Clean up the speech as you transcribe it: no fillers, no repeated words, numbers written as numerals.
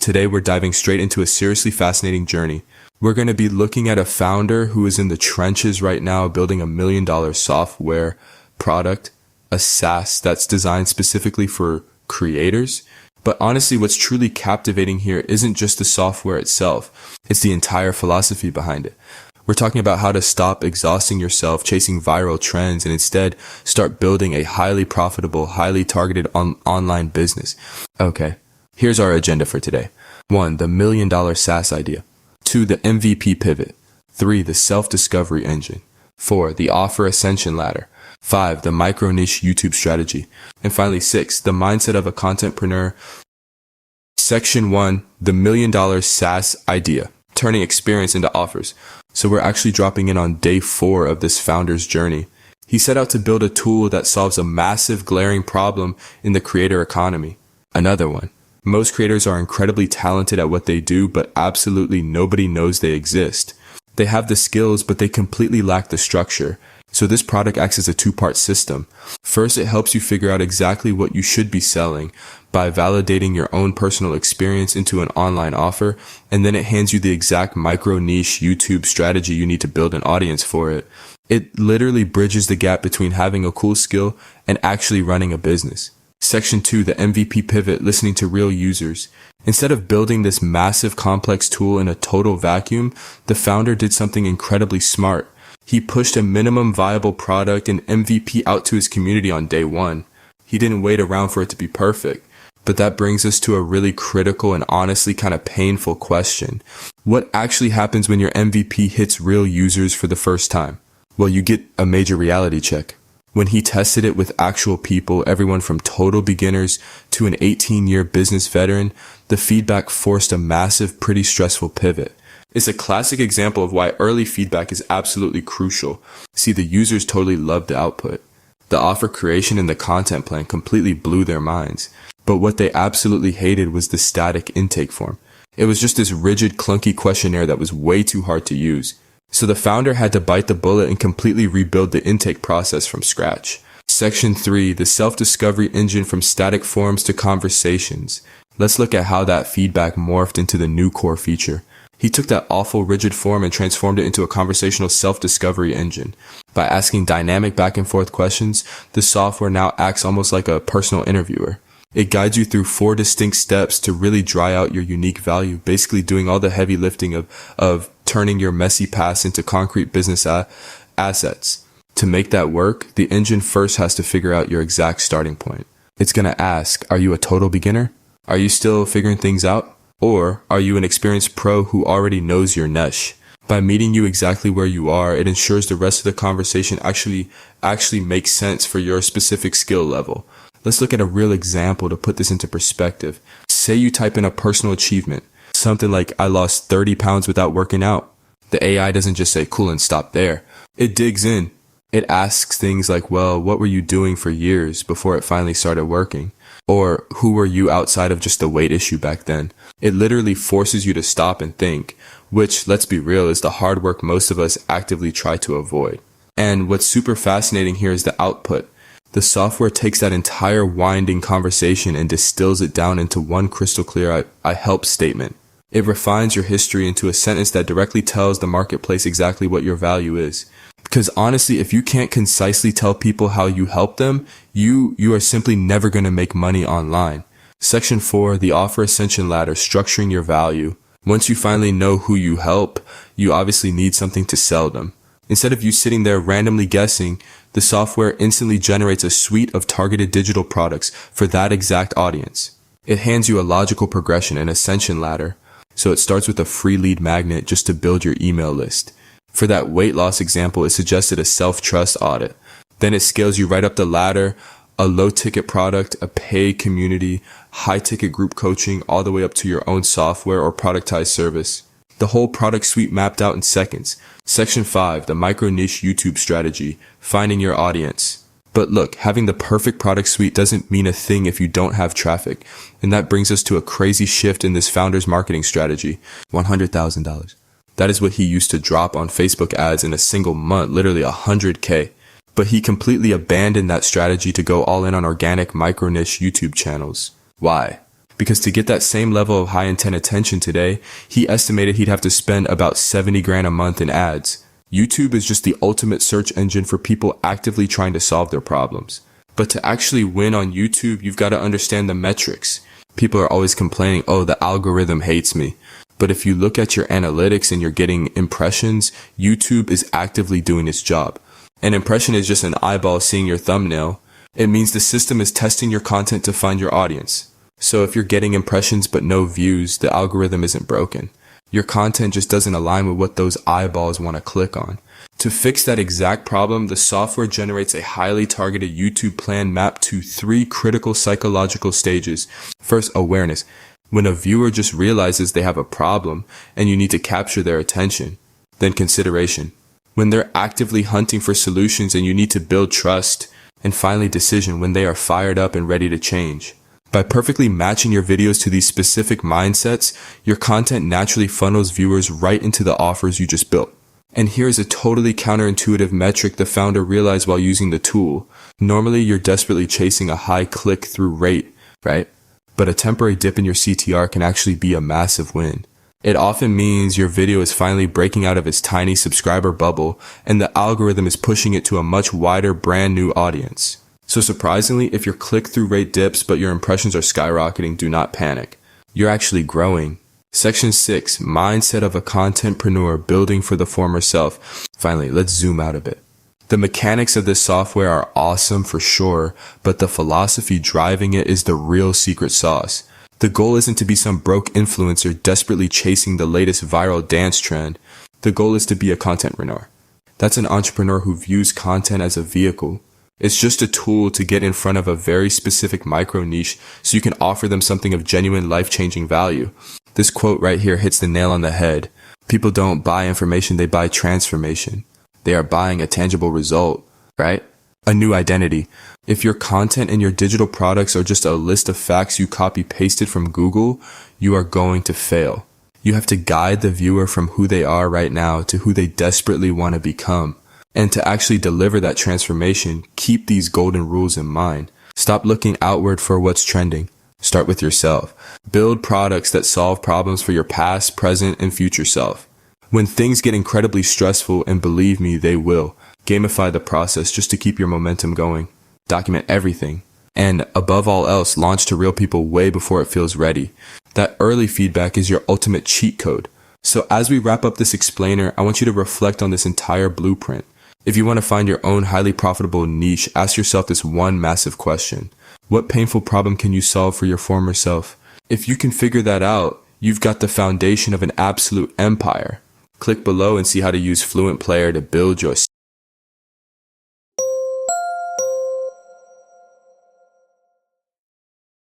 Today, we're diving straight into a seriously fascinating journey. We're going to be looking at a founder who is in the trenches right now building $1 million software product, a SaaS that's designed specifically for creators. But honestly, what's truly captivating here isn't just the software itself. It's the entire philosophy behind it. We're talking about how to stop exhausting yourself chasing viral trends and instead start building a highly profitable, highly targeted online business. Okay, here's our agenda for today. 1. The $1 million SaaS idea. 2. The MVP pivot. 3. The self-discovery engine. 4. The offer ascension ladder. 5. The micro niche YouTube strategy. And finally, 6. The mindset of a contentpreneur. Section 1. The $1 million SaaS idea. Turning experience into offers. So we're actually dropping in on day 4 of this founder's journey. He set out to build a tool that solves a massive glaring problem in the creator economy. Another one. Most creators are incredibly talented at what they do, but absolutely nobody knows they exist. They have the skills, but they completely lack the structure. So this product acts as a 2-part system. First, it helps you figure out exactly what you should be selling by validating your own personal experience into an online offer, and then it hands you the exact micro niche YouTube strategy you need to build an audience for it. It literally bridges the gap between having a cool skill and actually running a business. Section 2, the MVP pivot, listening to real users. Instead of building this massive complex tool in a total vacuum, the founder did something incredibly smart. He pushed a minimum viable product and MVP out to his community on day 1. He didn't wait around for it to be perfect. But that brings us to a really critical and honestly kind of painful question. What actually happens when your MVP hits real users for the first time? Well, you get a major reality check. When he tested it with actual people, everyone from total beginners to an 18-year business veteran, the feedback forced a massive, pretty stressful pivot. It's a classic example of why early feedback is absolutely crucial. See, the users totally loved the output. The offer creation and the content plan completely blew their minds. But what they absolutely hated was the static intake form. It was just this rigid, clunky questionnaire that was way too hard to use. So the founder had to bite the bullet and completely rebuild the intake process from scratch. Section 3, the self-discovery engine from static forms to conversations. Let's look at how that feedback morphed into the new core feature. He took that awful rigid form and transformed it into a conversational self-discovery engine. By asking dynamic back and forth questions, the software now acts almost like a personal interviewer. It guides you through 4 distinct steps to really dry out your unique value, basically doing all the heavy lifting of turning your messy past into concrete business assets. To make that work, the engine first has to figure out your exact starting point. It's going to ask, are you a total beginner? Are you still figuring things out? Or are you an experienced pro who already knows your niche? By meeting you exactly where you are, it ensures the rest of the conversation actually makes sense for your specific skill level. Let's look at a real example to put this into perspective. Say you type in a personal achievement, something like, I lost 30 pounds without working out. The AI doesn't just say, cool, and stop there. It digs in. It asks things like, well, what were you doing for years before it finally started working? Or who were you outside of just the weight issue back then? It literally forces you to stop and think, which, let's be real, is the hard work most of us actively try to avoid. And what's super fascinating here is the output. The software takes that entire winding conversation and distills it down into one crystal clear I help statement. It refines your history into a sentence that directly tells the marketplace exactly what your value is. Because honestly, if you can't concisely tell people how you help them, you are simply never going to make money online. Section 4, the offer ascension ladder, structuring your value. Once you finally know who you help, you obviously need something to sell them. Instead of you sitting there randomly guessing, the software instantly generates a suite of targeted digital products for that exact audience. It hands you a logical progression, an ascension ladder. So it starts with a free lead magnet just to build your email list. For that weight loss example, it suggested a self-trust audit. Then it scales you right up the ladder, a low-ticket product, a paid community, high-ticket group coaching, all the way up to your own software or productized service. The whole product suite mapped out in seconds. Section 5, the micro niche YouTube strategy, finding your audience. But look, having the perfect product suite doesn't mean a thing if you don't have traffic. And that brings us to a crazy shift in this founder's marketing strategy. $100,000. That is what he used to drop on Facebook ads in a single month, literally $100K. But he completely abandoned that strategy to go all in on organic micro niche YouTube channels. Why? Because to get that same level of high intent attention today, he estimated he'd have to spend about 70 grand a month in ads. YouTube is just the ultimate search engine for people actively trying to solve their problems. But to actually win on YouTube, you've got to understand the metrics. People are always complaining, oh, the algorithm hates me. But if you look at your analytics and you're getting impressions, YouTube is actively doing its job. An impression is just an eyeball seeing your thumbnail. It means the system is testing your content to find your audience. So if you're getting impressions but no views, the algorithm isn't broken. Your content just doesn't align with what those eyeballs want to click on. To fix that exact problem, the software generates a highly targeted YouTube plan mapped to 3 critical psychological stages. First, awareness. When a viewer just realizes they have a problem and you need to capture their attention. Then consideration. When they're actively hunting for solutions and you need to build trust. And finally, decision, when they are fired up and ready to change. By perfectly matching your videos to these specific mindsets, your content naturally funnels viewers right into the offers you just built. And here's a totally counterintuitive metric the founder realized while using the tool. Normally, you're desperately chasing a high click-through rate, right? But a temporary dip in your CTR can actually be a massive win. It often means your video is finally breaking out of its tiny subscriber bubble, and the algorithm is pushing it to a much wider, brand new audience. So surprisingly, if your click-through rate dips but your impressions are skyrocketing, do not panic. You're actually growing. Section 6, Mindset of a Contentpreneur, Building for the Former Self. Finally, let's zoom out a bit. The mechanics of this software are awesome for sure, but the philosophy driving it is the real secret sauce. The goal isn't to be some broke influencer desperately chasing the latest viral dance trend. The goal is to be a contentpreneur. That's an entrepreneur who views content as a vehicle. It's just a tool to get in front of a very specific micro niche so you can offer them something of genuine life-changing value. This quote right here hits the nail on the head. People don't buy information, they buy transformation. They are buying a tangible result, right? A new identity. If your content and your digital products are just a list of facts you copy-pasted from Google, you are going to fail. You have to guide the viewer from who they are right now to who they desperately want to become. And to actually deliver that transformation, keep these golden rules in mind. Stop looking outward for what's trending. Start with yourself. Build products that solve problems for your past, present, and future self. When things get incredibly stressful, and believe me, they will, gamify the process just to keep your momentum going. Document everything. And above all else, launch to real people way before it feels ready. That early feedback is your ultimate cheat code. So as we wrap up this explainer, I want you to reflect on this entire blueprint. If you want to find your own highly profitable niche, ask yourself this one massive question. What painful problem can you solve for your former self? If you can figure that out, you've got the foundation of an absolute empire. Click below and see how to use Fluent Player to build your